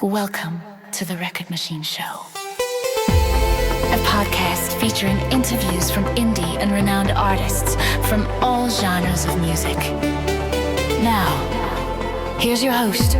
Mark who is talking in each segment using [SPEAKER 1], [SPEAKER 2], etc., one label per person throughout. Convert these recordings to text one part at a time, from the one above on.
[SPEAKER 1] Welcome to the Record Machine Show, a podcast featuring interviews from indie and renowned artists from all genres of music. Now, here's your host,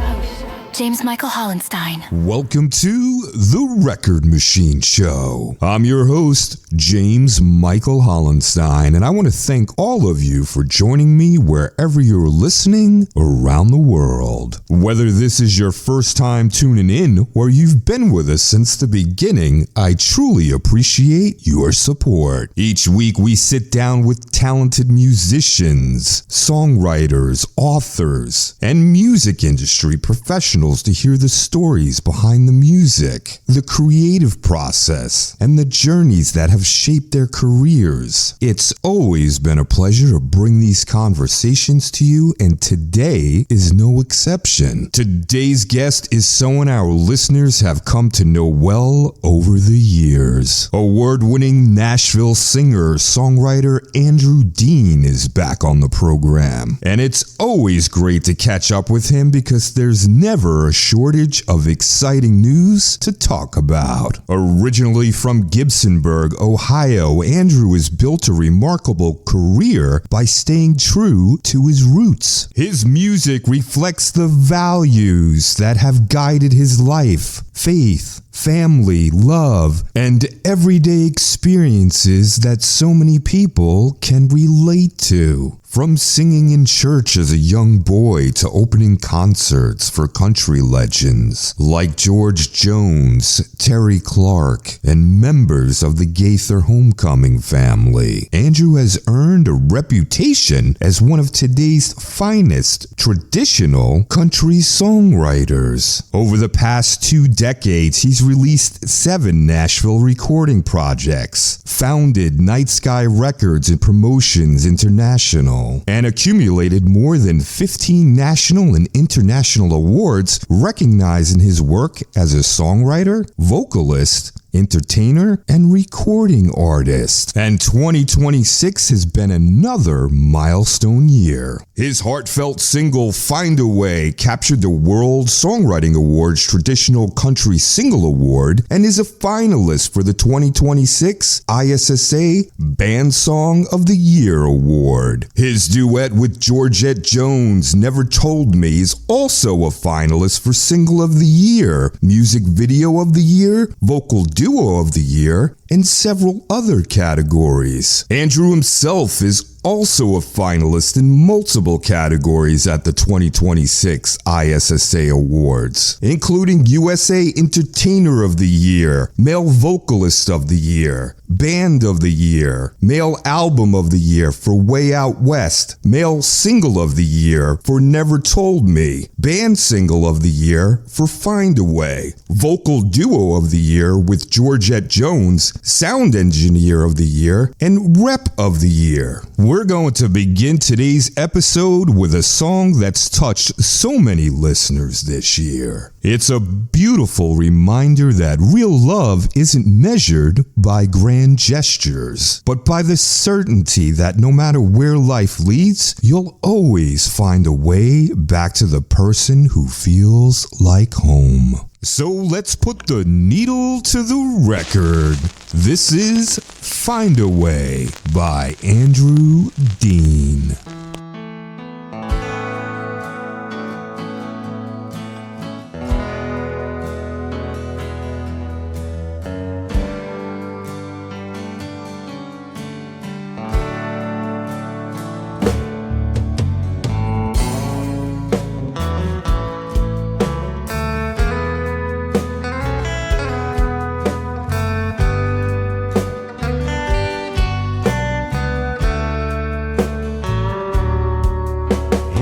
[SPEAKER 1] James Michael Hollenstein.
[SPEAKER 2] Welcome to the Record Machine Show. I'm your host, James Michael Hollenstein, and I want to thank all of you for joining me wherever you're listening around the world. Whether this is your first time tuning in or you've been with us since the beginning, I truly appreciate your support. Each week we sit down with talented musicians, songwriters, authors, and music industry professionals to hear the stories behind the music, the creative process, and the journeys that have shaped their careers. It's always been a pleasure to bring these conversations to you, and today is no exception. Today's guest is someone our listeners have come to know well over the years. Award-winning Nashville singer, songwriter Andrew Dean is back on the program, and it's always great to catch up with him because there's never a shortage of exciting news to talk about. Originally from Gibsonburg, Ohio, Andrew has built a remarkable career by staying true to his roots. His music reflects the values that have guided his life: faith, family, love, and everyday experiences that so many people can relate to. From singing in church as a young boy to opening concerts for country legends like Georgette Jones, Terry Clark, and members of the Gaither Homecoming family, Andrew has earned a reputation as one of today's finest traditional country songwriters. Over the past 2 decades, he's released 7 Nashville recording projects, founded Night Sky Records and Promotions International, and accumulated more than 15 national and international awards recognizing his work as a songwriter, vocalist, entertainer, and recording artist. And 2026 has been another milestone year. His heartfelt single, Find a Way, captured the World Songwriting Awards Traditional Country Single Award and is a finalist for the 2026 ISSA Band Song of the Year Award. His duet with Georgette Jones, Never Told Me, is also a finalist for Single of the Year, Music Video of the Year, Vocal Duo of the Year, and several other categories. Andrew himself is also a finalist in multiple categories at the 2026 ISSA Awards, including USA Entertainer of the Year, Male Vocalist of the Year, Band of the Year, Male Album of the Year for Way Out West, Male Single of the Year for Never Told Me, Band Single of the Year for Find a Way, Vocal Duo of the Year with Georgette Jones, Sound Engineer of the Year, and Rep of the Year. We're going to begin today's episode with a song that's touched so many listeners this year. It's a beautiful reminder that real love isn't measured by grand gestures, but by the certainty that no matter where life leads, you'll always find a way back to the person who feels like home. So let's put the needle to the record. This is Find a Way by Andrew Dean.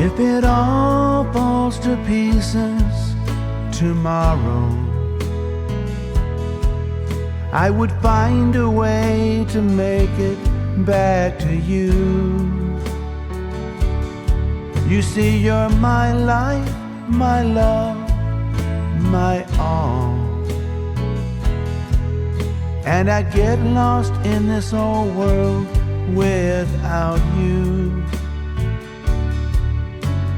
[SPEAKER 3] If it all falls to pieces tomorrow, I would find a way to make it back to you. You see, you're my life, my love, my all. And I get lost in this old world without you.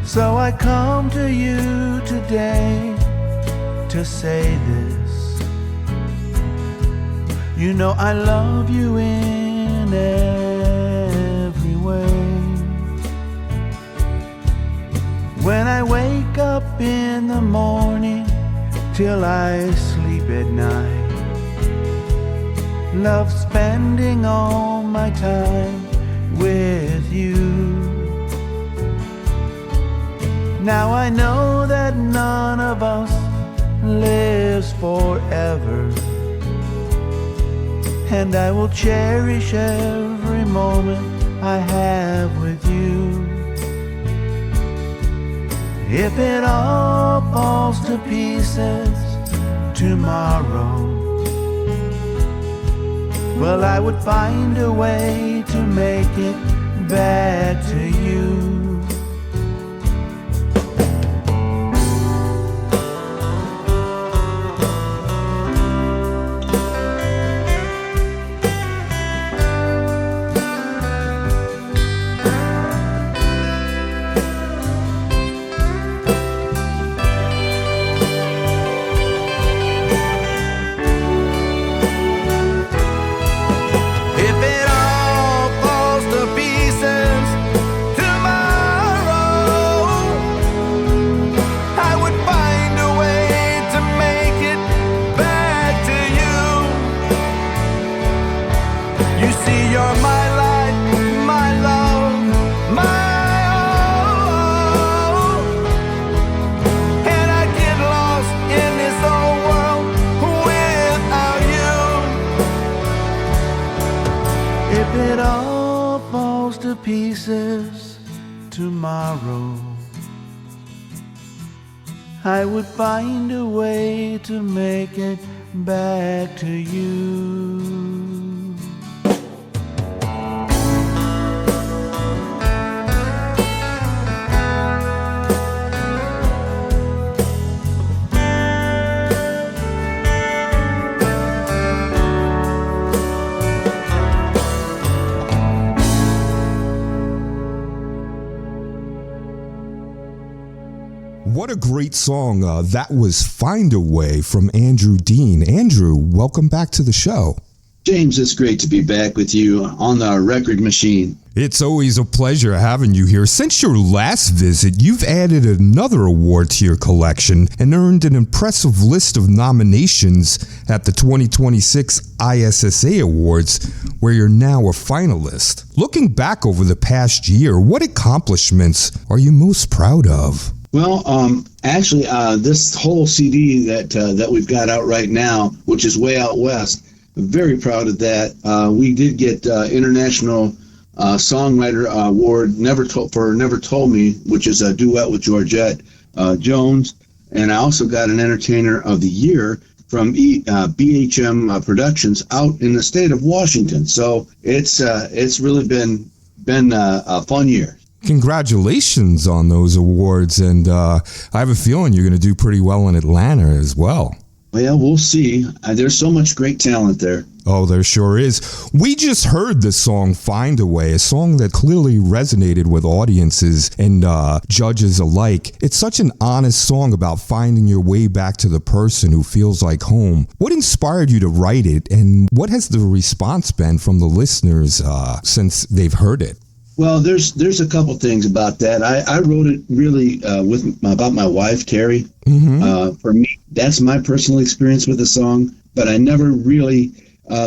[SPEAKER 3] So I come to you today to say this. You know I love you in every way. When I wake up in the morning till I sleep at night, love spending all my time with you. Now I know that none of us lives forever, and I will cherish every moment I have with you. If it all falls to pieces tomorrow, well, I would find a way to make it back to you. Pieces tomorrow, I would find a way to make it back to you.
[SPEAKER 2] What a great song. That was Find a Way from Andrew Dean. Andrew, welcome back to the show.
[SPEAKER 4] James, it's great to be back with you on the record machine.
[SPEAKER 2] It's always a pleasure having you here. Since your last visit, you've added another award to your collection and earned an impressive list of nominations at the 2026 ISSA Awards, where you're now a finalist. Looking back over the past year, what accomplishments are you most proud of?
[SPEAKER 4] Well, actually, this whole CD that we've got out right now, which is Way Out West, I'm very proud of that. We did get International Songwriter Award Never Told Me, which is a duet with Georgette Jones, and I also got an Entertainer of the Year from BHM Productions out in the state of Washington. So it's really been a fun year.
[SPEAKER 2] Congratulations on those awards, and I have a feeling you're going to do pretty well in Atlanta as well.
[SPEAKER 4] Well, we'll see. There's so much great talent there.
[SPEAKER 2] Oh, there sure is. We just heard the song Find a Way, a song that clearly resonated with audiences and judges alike. It's such an honest song about finding your way back to the person who feels like home. What inspired you to write it, and what has the response been from the listeners since they've heard it?
[SPEAKER 4] Well, there's a couple things about that. I wrote it really about my wife, Terry. Mm-hmm. For me, that's my personal experience with the song, but I never really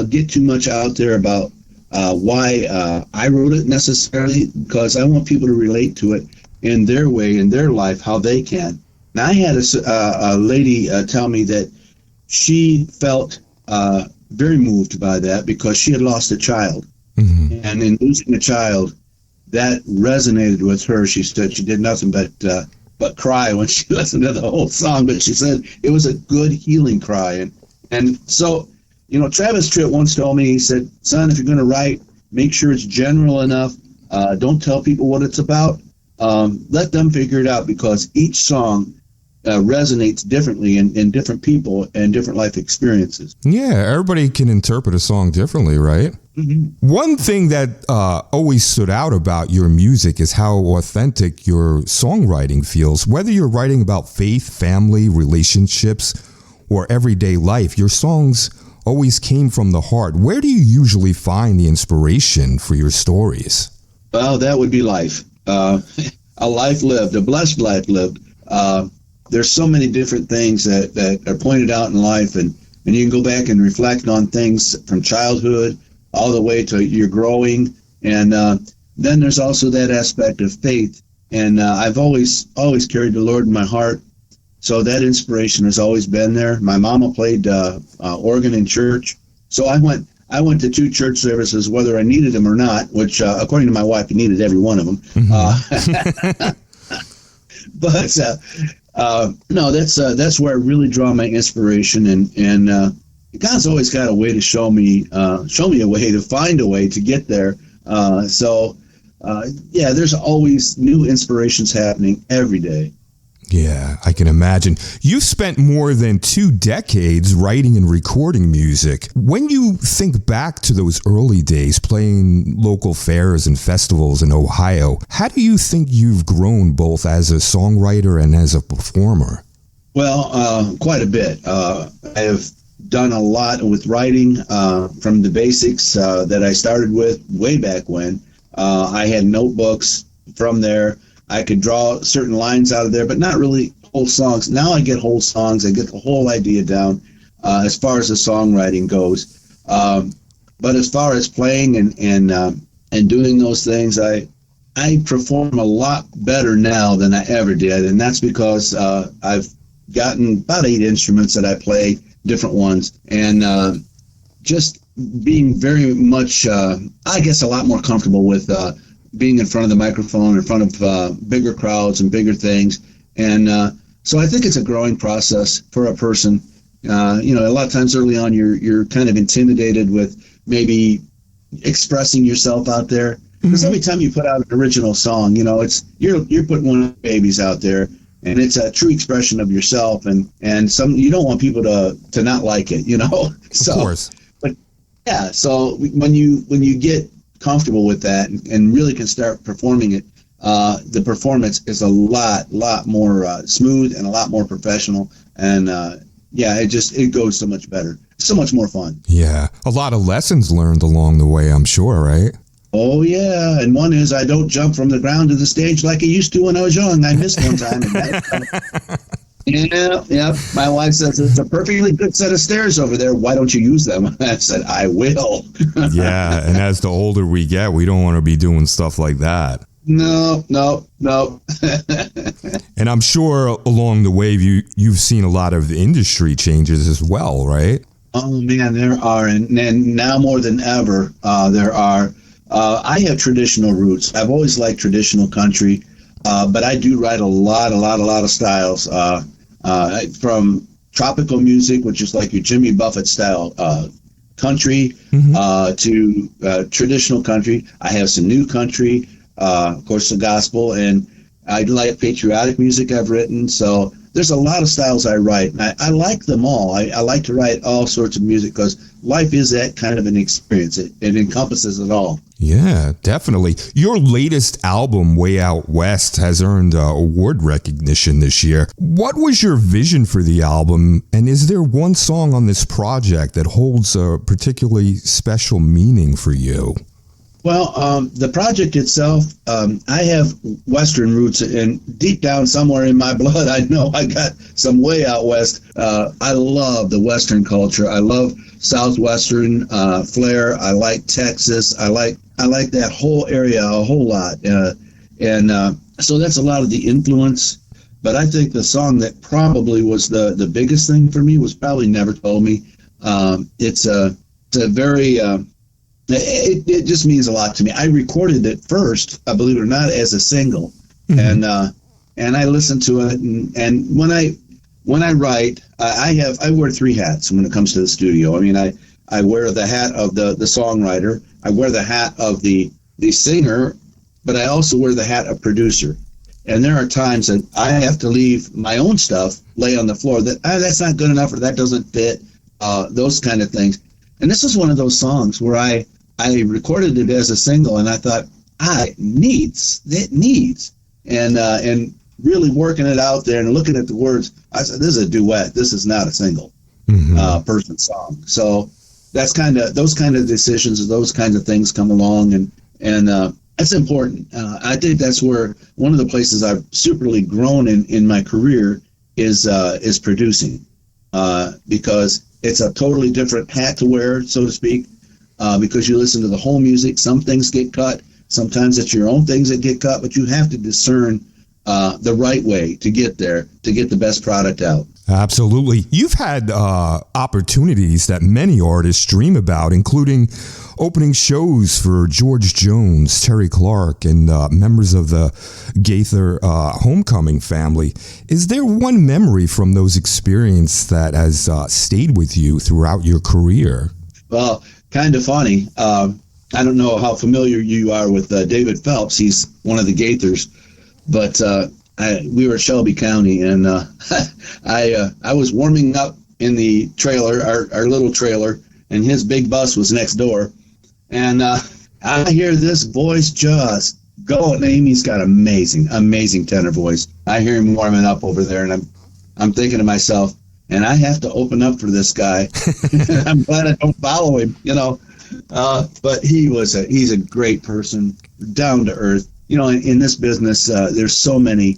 [SPEAKER 4] get too much out there about why I wrote it necessarily, because I want people to relate to it in their way, in their life, how they can. Now, I had a lady tell me that she felt very moved by that because she had lost a child. Mm-hmm. And in losing a child, that resonated with her. She said she did nothing but cry when she listened to the whole song, but she said it was a good healing cry. And so, Travis Tritt once told me, he said, son, if you're going to write, make sure it's general enough. Don't tell people what it's about. Let them figure it out, because each song resonates differently in different people and different life experiences.
[SPEAKER 2] Yeah, everybody can interpret a song differently, right? Mm-hmm. One thing that always stood out about your music is how authentic your songwriting feels. Whether you're writing about faith, family, relationships, or everyday life, your songs always came from the heart. Where do you usually find the inspiration for your stories?
[SPEAKER 4] Well, that would be life. A life lived, a blessed life lived. There's so many different things that are pointed out in life, and you can go back and reflect on things from childhood all the way to your growing. And then there's also that aspect of faith. And I've always carried the Lord in my heart. So that inspiration has always been there. My mama played organ in church. So I went to 2 church services, whether I needed them or not, which according to my wife, I needed every one of them. Mm-hmm. No, that's where I really draw my inspiration, and God's always got a way to show me a way, to find a way to get there. There's always new inspirations happening every day.
[SPEAKER 2] Yeah, I can imagine. You've spent more than 2 decades writing and recording music. When you think back to those early days playing local fairs and festivals in Ohio, how do you think you've grown both as a songwriter and as a performer?
[SPEAKER 4] Well, quite a bit. I have done a lot with writing from the basics that I started with way back when. I had notebooks from there. I could draw certain lines out of there, but not really whole songs. Now I get whole songs. I get the whole idea down as far as the songwriting goes. But as far as playing and doing those things, I perform a lot better now than I ever did, and that's because I've gotten about 8 instruments that I play, different ones, and just being very much, I guess, a lot more comfortable with being in front of the microphone, in front of bigger crowds and bigger things. And so I think it's a growing process for a person. A lot of times early on, you're kind of intimidated with maybe expressing yourself out there. Because every time you put out an original song, it's you're putting one of the babies out there, and it's a true expression of yourself. And you don't want people to not like it, So, of course. But yeah, so when you get comfortable with that and really can start performing it, the performance is a lot more smooth and a lot more professional, and it goes so much better, so much more fun.
[SPEAKER 2] Yeah, a lot of lessons learned along the way, I'm sure, right?
[SPEAKER 4] Oh yeah, and one is I don't jump from the ground to the stage like I used to when I was young. I missed one time. Yeah. My wife says it's a perfectly good set of stairs over there. Why don't you use them? I said, I will.
[SPEAKER 2] Yeah, and as the older we get, we don't want to be doing stuff like that.
[SPEAKER 4] No.
[SPEAKER 2] And I'm sure along the way you've seen a lot of industry changes as well, right?
[SPEAKER 4] Oh man, there are, and now more than ever, there are. I have traditional roots. I've always liked traditional country, but I do write a lot of styles. From tropical music, which is like your Jimmy Buffett style country, to traditional country. I have some new country, of course, the gospel, and I like patriotic music I've written. So there's a lot of styles I write, and I like them all. I like to write all sorts of music because life is that kind of an experience. It encompasses it all.
[SPEAKER 2] Yeah, definitely. Your latest album, Way Out West, has earned award recognition this year. What was your vision for the album, and is there one song on this project that holds a particularly special meaning for you?
[SPEAKER 4] Well, the project itself, I have Western roots, and deep down somewhere in my blood, I know I got some way out West. I love the Western culture. I love Southwestern flair. I like Texas. I like that whole area a whole lot. So that's a lot of the influence. But I think the song that probably was the biggest thing for me was probably Never Told Me. It's a very... It just means a lot to me. I recorded it first, believe it or not, as a single, and I listened to it. And when I write, I wear 3 hats when it comes to the studio. I mean, I wear the hat of the songwriter, I wear the hat of the singer, but I also wear the hat of producer. And there are times that I have to leave my own stuff lay on the floor that that's not good enough or that doesn't fit, those kind of things. And this is one of those songs where I recorded it as a single, and I thought, it needs, and really working it out there and looking at the words, I said, this is a duet. This is not a single. person's song. So that's those kind of decisions, those kinds of things come along, and that's important. I think that's where one of the places I've superly grown in my career is producing, because it's a totally different hat to wear, so to speak, because you listen to the whole music. Some things get cut. Sometimes it's your own things that get cut, but you have to discern the right way to get there, to get the best product out.
[SPEAKER 2] Absolutely. You've had opportunities that many artists dream about, including opening shows for Georgette Jones, Terry Clark, and members of the Gaither Homecoming family. Is there one memory from those experiences that has stayed with you throughout your career?
[SPEAKER 4] Well, kind of funny. I don't know how familiar you are with David Phelps. He's one of the Gaithers, but we were at Shelby County, and I was warming up in the trailer, our little trailer, and his big bus was next door. And I hear this voice just going. Amy's got amazing tenor voice. I hear him warming up over there, and I'm thinking to myself, and I have to open up for this guy. I'm glad I don't follow him, but he's a great person, down to earth. In this business, there's so many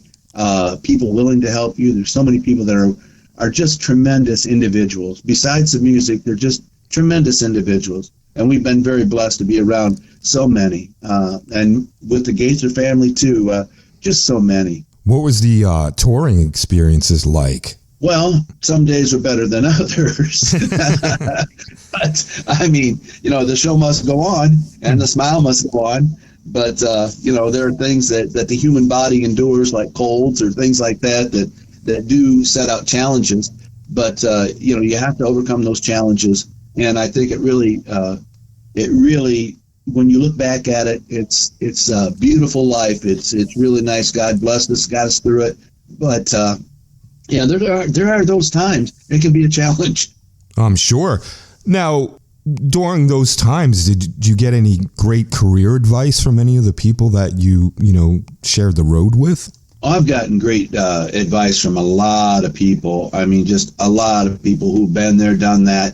[SPEAKER 4] people willing to help you. There's so many people that are just tremendous individuals. Besides the music, they're just tremendous individuals. And we've been very blessed to be around so many. And with the Gaither family, too, just so many.
[SPEAKER 2] What was the touring experiences like?
[SPEAKER 4] Well, some days were better than others. But, I mean, the show must go on, and the smile must go on. But, there are things that the human body endures, like colds or things like that do set out challenges. But, you have to overcome those challenges. And I think it really, when you look back at it, it's a beautiful life. It's really nice. God blessed us, got us through it. But there are those times it can be a challenge.
[SPEAKER 2] I'm sure. Now, during those times, did you get any great career advice from any of the people that you shared the road with?
[SPEAKER 4] I've gotten great advice from a lot of people. I mean, just a lot of people who've been there, done that.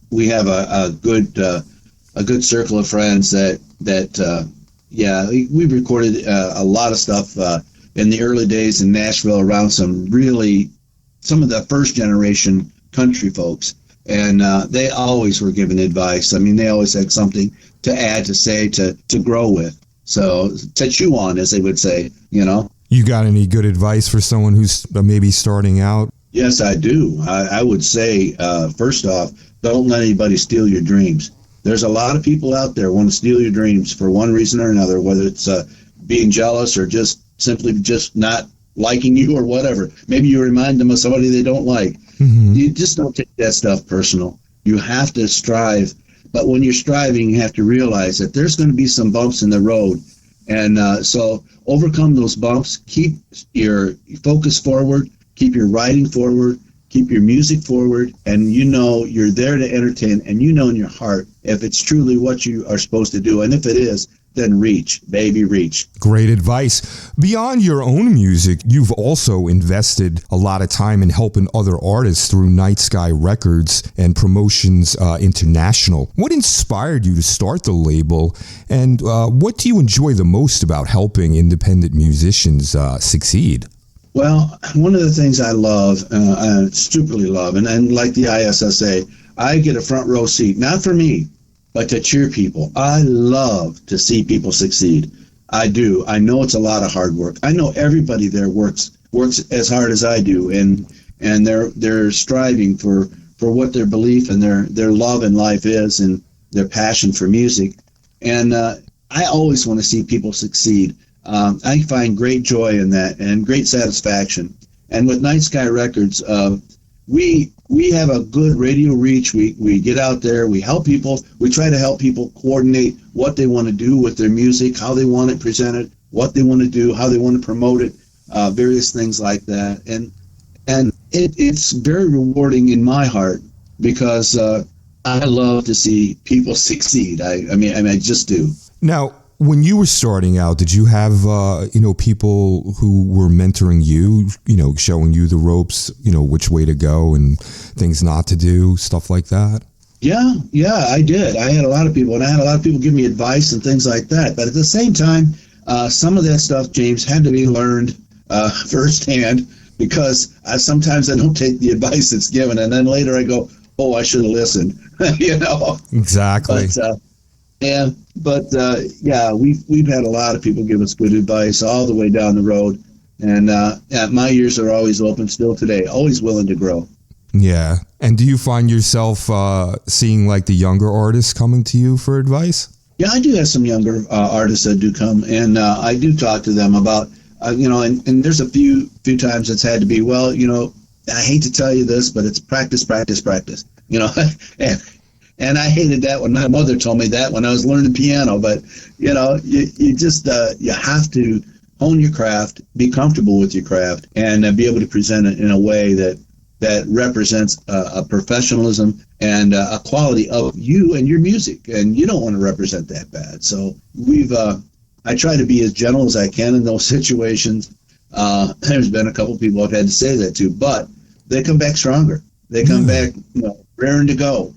[SPEAKER 4] We have a good circle of friends that we've recorded a lot of stuff in the early days in Nashville around some of the first generation country folks, and they always were giving advice. I mean, they always had something to add, to say, to grow with, so to chew on, as they would say.
[SPEAKER 2] You got any good advice for someone who's maybe starting out?
[SPEAKER 4] Yes, I do. I would say, first off, don't let anybody steal your dreams. There's a lot of people out there want to steal your dreams for one reason or another, whether it's being jealous or just simply just not liking you or whatever. Maybe you remind them of somebody they don't like. Mm-hmm. You just don't take that stuff personal. You have to strive. But when you're striving, you have to realize that there's going to be some bumps in the road. And so overcome those bumps, keep your focus forward, keep your writing forward, keep your music forward, and you're there to entertain, and in your heart if it's truly what you are supposed to do. And if it is, then reach, baby, reach.
[SPEAKER 2] Great advice. Beyond your own music, you've also invested a lot of time in helping other artists through Night Sky Records and Promotions International. What inspired you to start the label, and what do you enjoy the most about helping independent musicians succeed?
[SPEAKER 4] Well, one of the things I love, I stupidly love, and like the ISSA, I get a front row seat, not for me, but to cheer people. I love to see people succeed. I do. I know it's a lot of hard work. I know everybody there works as hard as I do, and they're striving for what their belief and their love in life is, and their passion for music. And I always want to see people succeed. I find great joy in that and great satisfaction. And with Night Sky Records, we have a good radio reach. We get out there, we help people. We try to help people coordinate what they want to do with their music, how they want it presented, what they want to do, how they want to promote it, various things like that. And it's very rewarding in my heart, because I love to see people succeed. I mean, I just do.
[SPEAKER 2] Now, When you were starting out, did you have, people who were mentoring you, showing you the ropes, which way to go and things not to do, stuff like that?
[SPEAKER 4] Yeah, I did. I had a lot of people, and I had a lot of people give me advice and things like that. But at the same time, some of that stuff, James, had to be learned firsthand, because sometimes I don't take the advice that's given, and then later I go, oh, I should have listened.
[SPEAKER 2] Exactly.
[SPEAKER 4] But we've had a lot of people give us good advice all the way down the road, and my ears are always open still today, always willing to grow.
[SPEAKER 2] Yeah. And do you find yourself seeing like the younger artists coming to you for advice?
[SPEAKER 4] Yeah, I do have some younger artists that do come, and I do talk to them about, and there's a few times it's had to be, well, I hate to tell you this, but it's practice, and I hated that when my mother told me that when I was learning piano. But, you just, you have to hone your craft, be comfortable with your craft, and be able to present it in a way that represents a professionalism and a quality of you and your music. And you don't want to represent that bad. So I try to be as gentle as I can in those situations. There's been a couple people I've had to say that to, but they come back stronger. They come back, raring to go.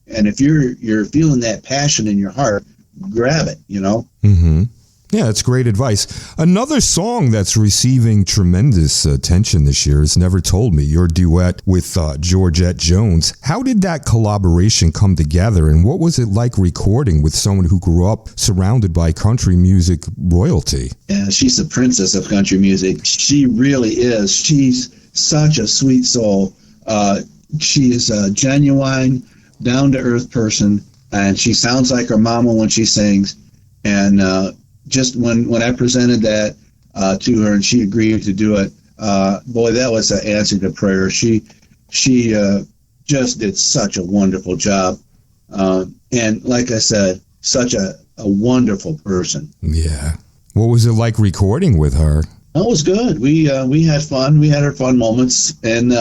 [SPEAKER 4] And if you're feeling that passion in your heart, grab it,
[SPEAKER 2] Mm-hmm. Yeah, that's great advice. Another song that's receiving tremendous attention this year is Never Told Me, your duet with Georgette Jones. How did that collaboration come together, and what was it like recording with someone who grew up surrounded by country music royalty?
[SPEAKER 4] Yeah, she's the princess of country music. She really is. She's such a sweet soul. She is a genuine, down-to-earth person, and she sounds like her mama when she sings. And just when I presented that to her and she agreed to do it, boy, that was an answer to prayer. She just did such a wonderful job. And like I said, such a wonderful person.
[SPEAKER 2] Yeah. What was it like recording with her?
[SPEAKER 4] It was good. We had fun. We had our fun moments. And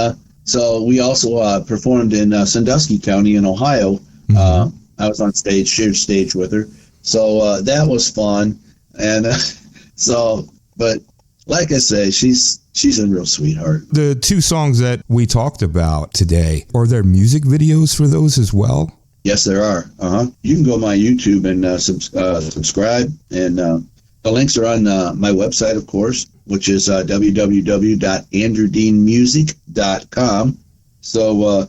[SPEAKER 4] so we also performed in Sandusky County in Ohio. Mm-hmm. I was on stage, shared stage with her. So that was fun. And but like I say, she's a real sweetheart.
[SPEAKER 2] The two songs that we talked about today, are there music videos for those as well?
[SPEAKER 4] Yes, there are. You can go to my YouTube and subscribe. And the links are on my website, of course, which is www.andrewdeanmusic.com. So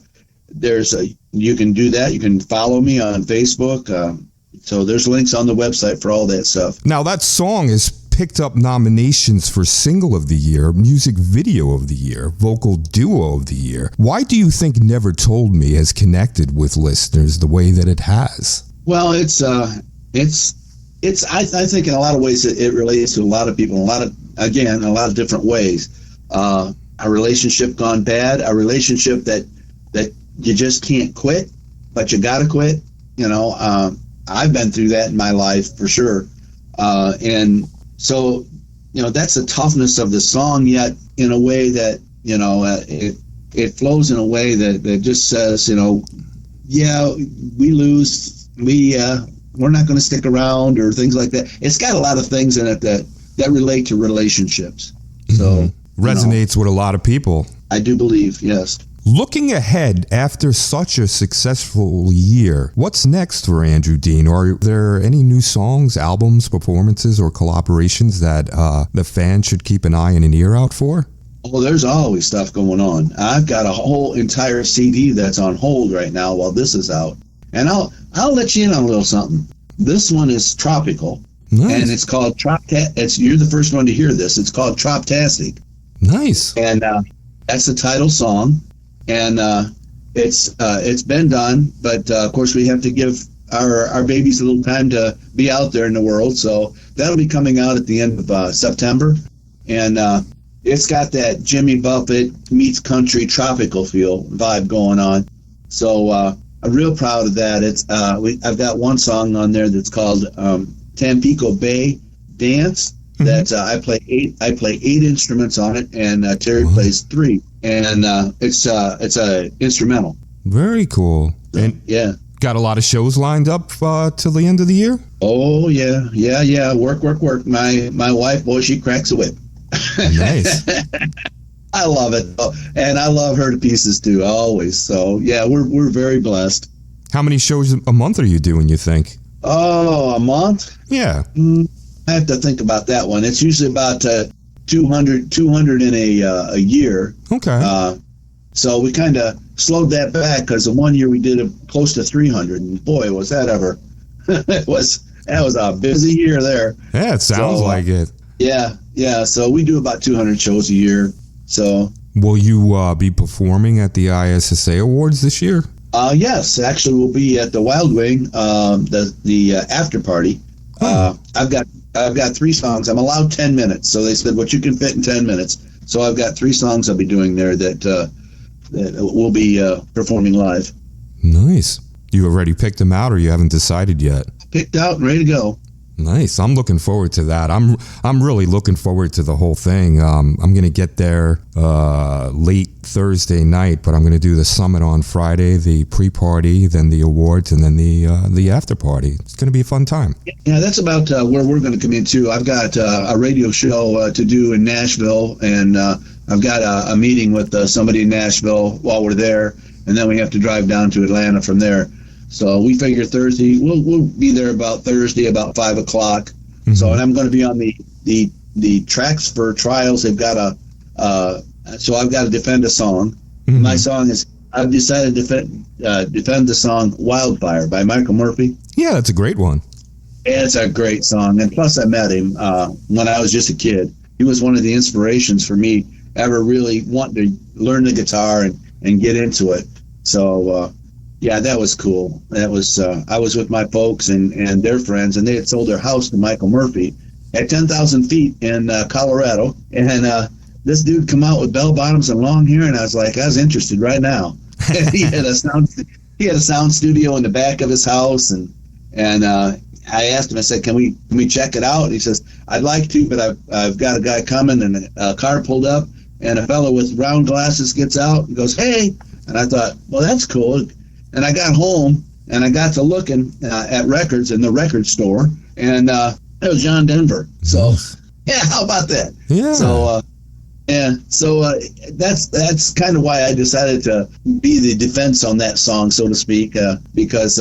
[SPEAKER 4] you can do that. You can follow me on Facebook. So there's links on the website for all that stuff.
[SPEAKER 2] Now, that song has picked up nominations for Single of the Year, Music Video of the Year, Vocal Duo of the Year. Why do you think Never Told Me has connected with listeners the way that it has?
[SPEAKER 4] Well, it's I think in a lot of ways it relates to a lot of people, a lot of different ways. A relationship gone bad, a relationship that you just can't quit, but you got to quit, I've been through that in my life for sure. And so, that's the toughness of the song, yet in a way that, it flows in a way that just says, yeah, we lose, we're not going to stick around or things like that. It's got a lot of things in it that relate to relationships. So
[SPEAKER 2] resonates with a lot of people.
[SPEAKER 4] I do believe, yes.
[SPEAKER 2] Looking ahead after such a successful year, what's next for Andrew Dean? Are there any new songs, albums, performances, or collaborations that the fans should keep an eye and an ear out for?
[SPEAKER 4] Well, there's always stuff going on. I've got a whole entire CD that's on hold right now while this is out. And I'll let you in on a little something. This one is tropical. Nice. And it's called you're the first one to hear this. It's called Troptastic.
[SPEAKER 2] Nice.
[SPEAKER 4] And that's the title song. And it's been done, but of course we have to give our babies a little time to be out there in the world. So that'll be coming out at the end of September, and it's got that Jimmy Buffett meets country tropical vibe going on. So I'm real proud of that. I've got one song on there that's called Tampico Bay Dance. Mm-hmm. That I play 8 instruments on it, and Terry plays 3. And it's a instrumental.
[SPEAKER 2] Very cool.
[SPEAKER 4] And yeah.
[SPEAKER 2] Got a lot of shows lined up till the end of the year?
[SPEAKER 4] Oh, yeah. Work. My wife, boy, she cracks a whip.
[SPEAKER 2] Nice.
[SPEAKER 4] I love it. And I love her to pieces, too, always. So, yeah, we're very blessed.
[SPEAKER 2] How many shows a month are you doing, you think?
[SPEAKER 4] Oh, a month?
[SPEAKER 2] Yeah.
[SPEAKER 4] I have to think about that one. It's usually about 200 in a year.
[SPEAKER 2] Okay.
[SPEAKER 4] So we kind of slowed that back because the one year we did close to 300, and boy, was that ever! That was a busy year there.
[SPEAKER 2] Yeah, it sounds like it.
[SPEAKER 4] Yeah. So we do about 200 shows a year. So
[SPEAKER 2] will you be performing at the ISSA Awards this year?
[SPEAKER 4] Yes, actually, we'll be at the Wild Wing, the after party. I've got 3 songs. I'm allowed 10 minutes, so they said what you can fit in 10 minutes. So I've got 3 songs I'll be doing there that we'll be performing live.
[SPEAKER 2] Nice. You already picked them out, or you haven't decided yet?
[SPEAKER 4] Picked out and ready to go.
[SPEAKER 2] Nice. I'm looking forward to that. I'm really looking forward to the whole thing. I'm going to get there late Thursday night, but I'm going to do the summit on Friday, the pre-party, then the awards, and then the after party. It's going to be a fun time.
[SPEAKER 4] Yeah, that's about where we're going to come in too. I've got a radio show to do in Nashville, and I've got a meeting with somebody in Nashville while we're there, and then we have to drive down to Atlanta from there. So we figure Thursday, we'll be there about Thursday, about 5 o'clock. Mm-hmm. So, and I'm going to be on the tracks for trials. They've got so I've got to defend a song. Mm-hmm. My song is, I've decided to defend the song Wildfire by Michael Murphy.
[SPEAKER 2] Yeah, that's a great one.
[SPEAKER 4] It's a great song. And plus I met him when I was just a kid. He was one of the inspirations for me ever really wanting to learn the guitar and get into it. So, yeah, that was cool. That was I was with my folks and their friends, and they had sold their house to Michael Murphy at 10,000 feet in Colorado. And this dude come out with bell bottoms and long hair, and I was interested right now. he had a sound studio in the back of his house, and I asked him. I said, "Can we check it out?" And he says, "I'd like to, but I've got a guy coming." And a car pulled up, and a fellow with round glasses gets out and goes, "Hey!" And I thought, well, that's cool. And I got home, and I got to looking at records in the record store, and it was John Denver. So, yeah, how about that?
[SPEAKER 2] Yeah.
[SPEAKER 4] So, that's kind of why I decided to be the defense on that song, so to speak, because,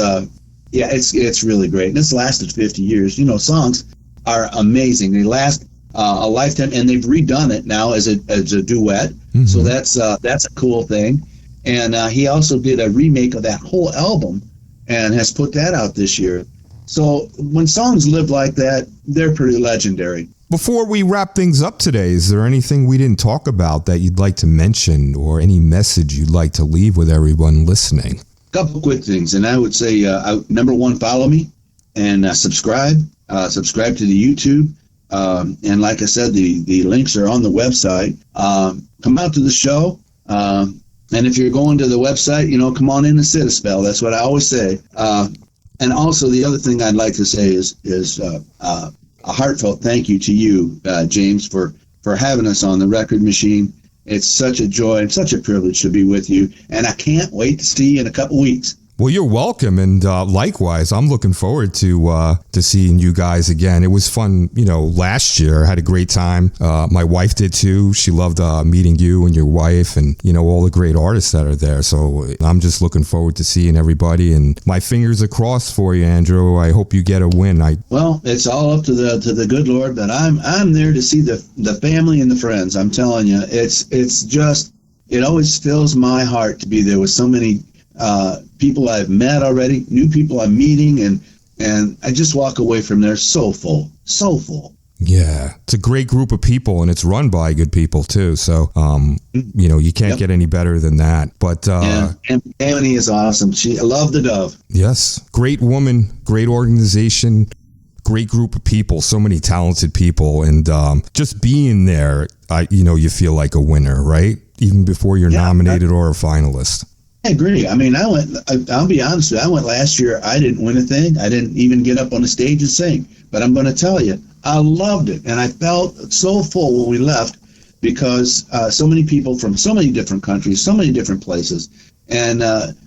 [SPEAKER 4] it's really great. And it's lasted 50 years. You know, songs are amazing. They last a lifetime, and they've redone it now as a duet. Mm-hmm. So that's a cool thing. And he also did a remake of that whole album and has put that out this year. So when songs live like that, they're pretty legendary.
[SPEAKER 2] Before we wrap things up today, is there anything we didn't talk about that you'd like to mention, or any message you'd like to leave with everyone listening?
[SPEAKER 4] A couple quick things. And I would say, number one, follow me and subscribe. Subscribe to the YouTube. And like I said, the links are on the website. Come out to the show. And if you're going to the website, come on in and sit a spell. That's what I always say. And also the other thing I'd like to say is a heartfelt thank you to you, James, for having us on the Record Machine. It's such a joy and such a privilege to be with you. And I can't wait to see you in a couple weeks.
[SPEAKER 2] Well, you're welcome, and likewise, I'm looking forward to seeing you guys again. It was fun, last year. I had a great time. My wife did too. She loved meeting you and your wife, and all the great artists that are there. So I'm just looking forward to seeing everybody, and my fingers are crossed for you, Andrew. I hope you get a win.
[SPEAKER 4] Well, it's all up to the good Lord, but I'm there to see the family and the friends. I'm telling you, it's just, it always fills my heart to be there with so many people I've met already, new people I'm meeting, and I just walk away from there so full.
[SPEAKER 2] Yeah, it's a great group of people, and it's run by good people too. So, you can't get any better than that. But
[SPEAKER 4] and Annie is awesome. I love the Dove.
[SPEAKER 2] Yes, great woman, great organization, great group of people. So many talented people, and just being there, you feel like a winner, right? Even before you're nominated or a finalist.
[SPEAKER 4] I agree. I mean, I'll be honest with you, I went last year, I didn't win a thing. I didn't even get up on the stage and sing. But I'm going to tell you, I loved it. And I felt so full when we left because so many people from so many different countries, so many different places. And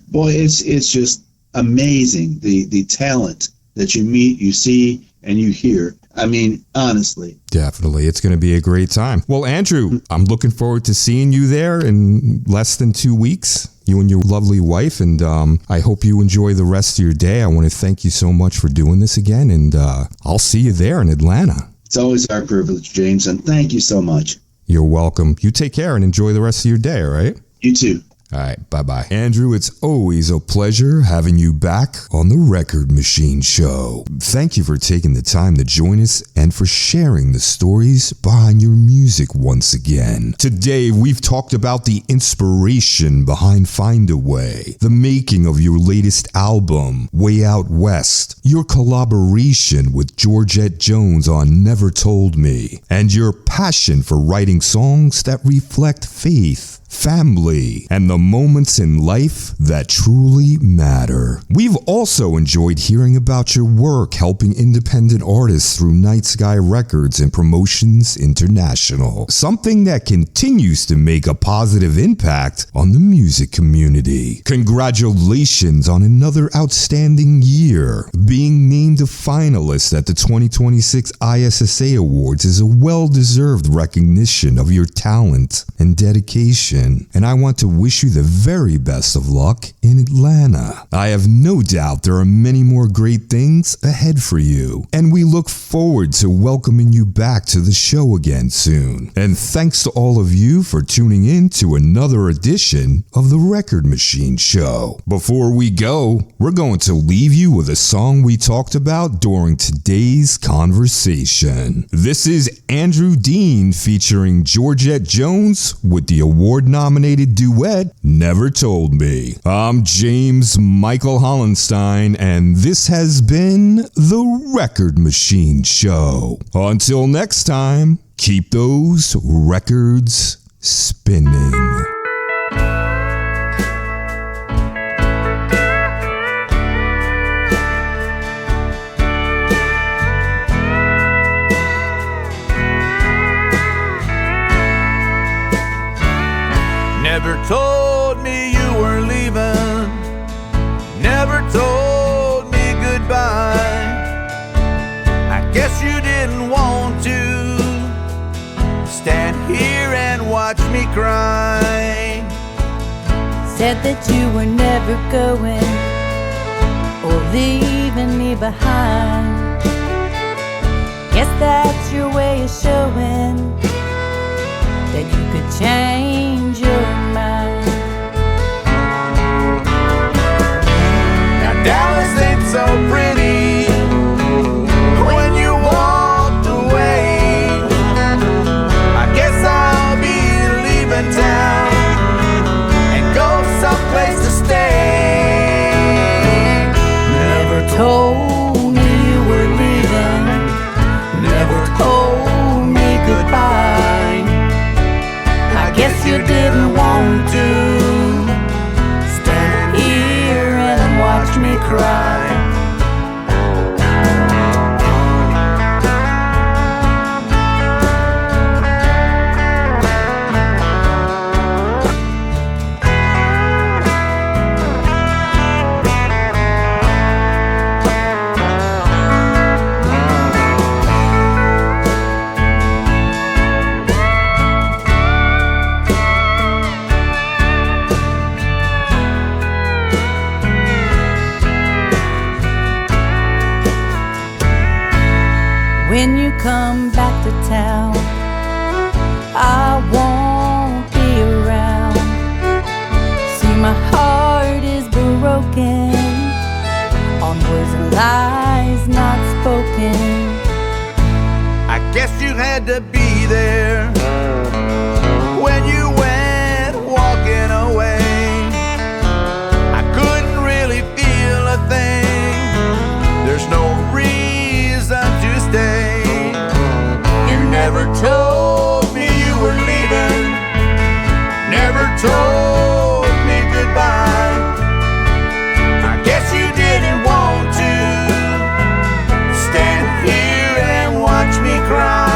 [SPEAKER 4] boy, it's just amazing. The talent that you meet, you see, and you hear. I mean, honestly.
[SPEAKER 2] Definitely. It's going to be a great time. Well, Andrew, I'm looking forward to seeing you there in less than 2 weeks. You and your lovely wife, and I hope you enjoy the rest of your day. I want to thank you so much for doing this again, and I'll see you there in Atlanta.
[SPEAKER 4] It's always our privilege, James, and thank you so much.
[SPEAKER 2] You're welcome. You take care and enjoy the rest of your day, all right?
[SPEAKER 4] You too.
[SPEAKER 2] All right, bye-bye. Andrew, it's always a pleasure having you back on the Record Machine Show. Thank you for taking the time to join us and for sharing the stories behind your music once again. Today, we've talked about the inspiration behind Find a Way, the making of your latest album, Way Out West, your collaboration with Georgette Jones on Never Told Me, and your passion for writing songs that reflect faith, family, and the moments in life that truly matter. We've also enjoyed hearing about your work helping independent artists through Night Sky Records and Promotions International, something that continues to make a positive impact on the music community. Congratulations on another outstanding year. Being named a finalist at the 2026 ISSA Awards is a well-deserved recognition of your talent and dedication. And I want to wish you the very best of luck in Atlanta. I have no doubt there are many more great things ahead for you, and we look forward to welcoming you back to the show again soon. And thanks to all of you for tuning in to another edition of the Record Machine Show. Before we go, we're going to leave you with a song we talked about during today's conversation. This is Andrew Dean featuring Georgette Jones with the award-nominated duet, Never Told Me. I'm James Michael Hollenstein, and this has been The Record Machine Show. Until next time, keep those records spinning.
[SPEAKER 3] Never told me you were leaving. Never told me goodbye. I guess you didn't want to stand here and watch me cry.
[SPEAKER 5] Said that you were never going or leaving me behind. Guess that's your way of showing that you could change your mind.
[SPEAKER 3] Now Dallas ain't so pretty when you walked away. I guess I'll be leaving town and go someplace to stay.
[SPEAKER 5] Never told me you were leaving. Never told me goodbye. Guess you didn't want to stand here and watch me cry. When you come back to town, I won't be around. See, my heart is broken on words and lies not spoken.
[SPEAKER 3] I guess you had to be there when you went walking away. I couldn't really feel a thing. There's no reason to stay. You never told me you were leaving. Never told me goodbye. I guess you didn't want to stand here and watch me cry.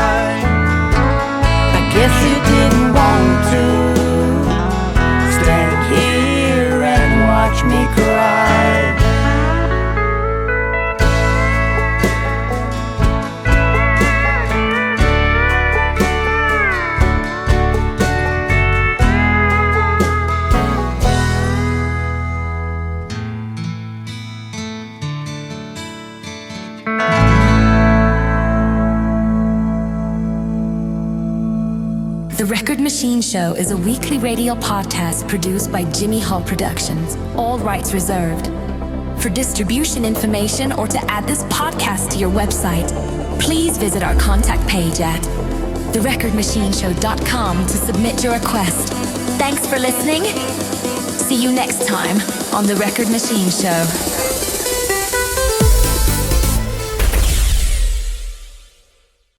[SPEAKER 1] The Record Machine Show is a weekly radio podcast produced by Jimmy Hall Productions. All rights reserved. For distribution information or to add this podcast to your website, please visit our contact page at therecordmachineshow.com to submit your request. Thanks for listening. See you next time on The Record Machine Show.